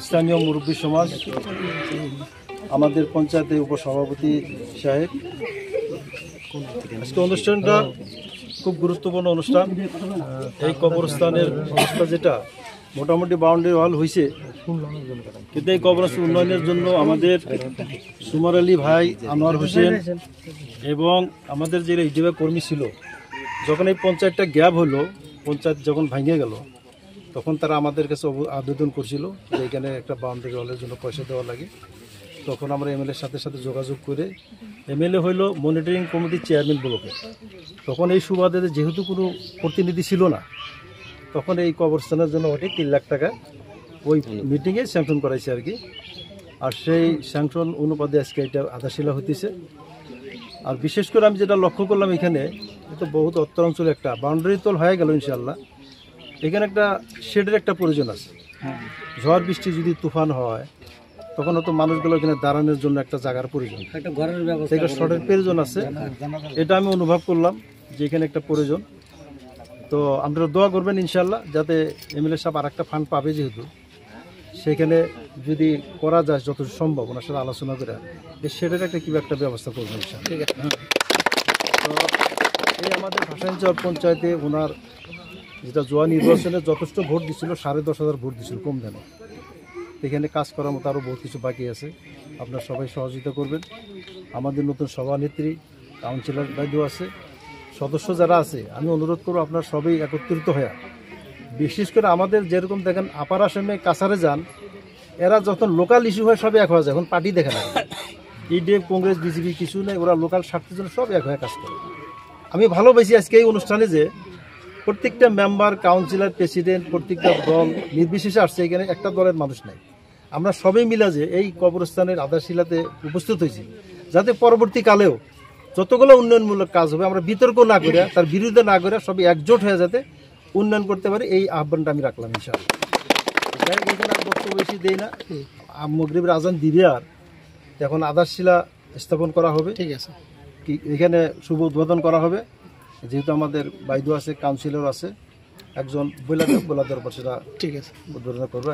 স্থানীয় মুরব্বী সমাজ, আমাদের পঞ্চায়েতের উপসভাপতি সাহেব, আজকে অনুষ্ঠানটা খুব গুরুত্বপূর্ণ অনুষ্ঠান। এই কবরস্থানের অবস্থা যেটা মোটামুটি বাউন্ডারি ওয়াল হয়েছে, কিন্তু এই কবরস্থান উন্নয়নের জন্য আমাদের সুমার আলী ভাই, আনোয়ার হোসেন এবং আমাদের যে ইডিবা কর্মী ছিল, যখন এই পঞ্চায়েতটা গ্যাপ হলো, পঞ্চায়েত যখন ভেঙে গেল, তখন তারা আমাদের কাছে আবেদন করছিল যে এখানে একটা বাউন্ডারি ওয়ালের জন্য পয়সা দেওয়া লাগে। তখন আমরা এমএলএর সাথে যোগাযোগ করে, এমএলএ হইল মনিটরিং কমিটির চেয়ারম্যান ব্লকে। তখন এই সুবাদে যেহেতু কোনো প্রতিনিধি ছিল না, তখন এই কবরস্থানের জন্য ওটি 3 লাখ টাকা ওই মিটিংয়ে স্যাংশন করাইছে আর কি। আর সেই স্যাংশন অনুপাতে আজকে এটা আধাশিলা হইতেছে। আর বিশেষ করে আমি যেটা লক্ষ্য করলাম, এখানে তো বহুত উত্তরাঞ্চলে একটা বাউন্ডারি তোল হয়ে গেল ইনশাল্লাহ, এখানে একটা শেডের একটা প্রয়োজন আছে। ঝড় বৃষ্টি যদি তুফান হয়, তখন হয়তো মানুষগুলো এখানে দাঁড়ানোর জন্য একটা জায়গার প্রয়োজন, একটা শর্টের প্রয়োজন আছে। এটা আমি অনুভব করলাম যে এখানে একটা প্রয়োজন। তো আপনারা দোয়া করবেন ইনশাল্লাহ, যাতে এমএলএ সাহেব আর একটা ফান্ড পাবে, যেহেতু সেখানে যদি করা যায় যত সম্ভব ওনার সাথে আলোচনা করে সেটার একটা কিভাবে একটা ব্যবস্থা করবেন ইনশাল্লাহ। ঠিক আছে। তো এই আমাদের ভাসাইনচর পঞ্চায়েতে ওনার যেটা জোয়া নির্বাচনে যথেষ্ট ভোট দিচ্ছিল, 10,500 ভোট দিচ্ছিল কম দামে। এখানে কাজ করার মতো আরও বহুত কিছু বাকি আছে। আপনারা সবাই সহযোগিতা করবেন। আমাদের নতুন সভানেত্রী, কাউন্সিলর বাইদেও আছে, সদস্য যারা আছে, আমি অনুরোধ করব আপনারা সবাই একত্রিত হয়ে, বিশেষ করে আমাদের যেরকম দেখেন আপার আসামে কাছারে যান, এরা যখন লোকাল ইস্যু হয় সবই এক হয়ে যায়, এখন পার্টি দেখে না। ইডিএফ, কংগ্রেস, বিজেপি কিছু নেই, ওরা লোকাল স্বার্থের জন্য সব এক হয়ে কাজ করে। আমি ভালোবাসি আজকে এই অনুষ্ঠানে যে প্রত্যেকটা মেম্বার, কাউন্সিলর, প্রেসিডেন্ট, প্রত্যেকটা দল নির্বিশেষে আসছে, এখানে একটা দলের মানুষ নাই। আমরা সবাই মিলে যে এই কবরস্থানের আধারশিলাতে উপস্থিত হয়েছি, যাতে পরবর্তীকালেও যতগুলো উন্নয়নমূলক কাজ হবে আমরা বিতর্ক না করে, তার বিরুদ্ধে না করে, সবাই একজোট হয়ে যাতে উন্নয়ন করতে পারি, এই আহ্বানটা আমি রাখলাম ইনশাআল্লাহ। এখানে আর বক্তব্য বেশি দেই না, মাগরিবের আজান দিবে, আর এখন আধারশিলা স্থাপন করা হবে। ঠিক আছে, এখানে শুভ উদ্বোধন করা হবে। যেহেতু আমাদের বাইদু আছে, কাউন্সিলর আছে, একজন বইলা দেওয়ার পর সেটা ঠিক আছে উদ্বোধন করবে।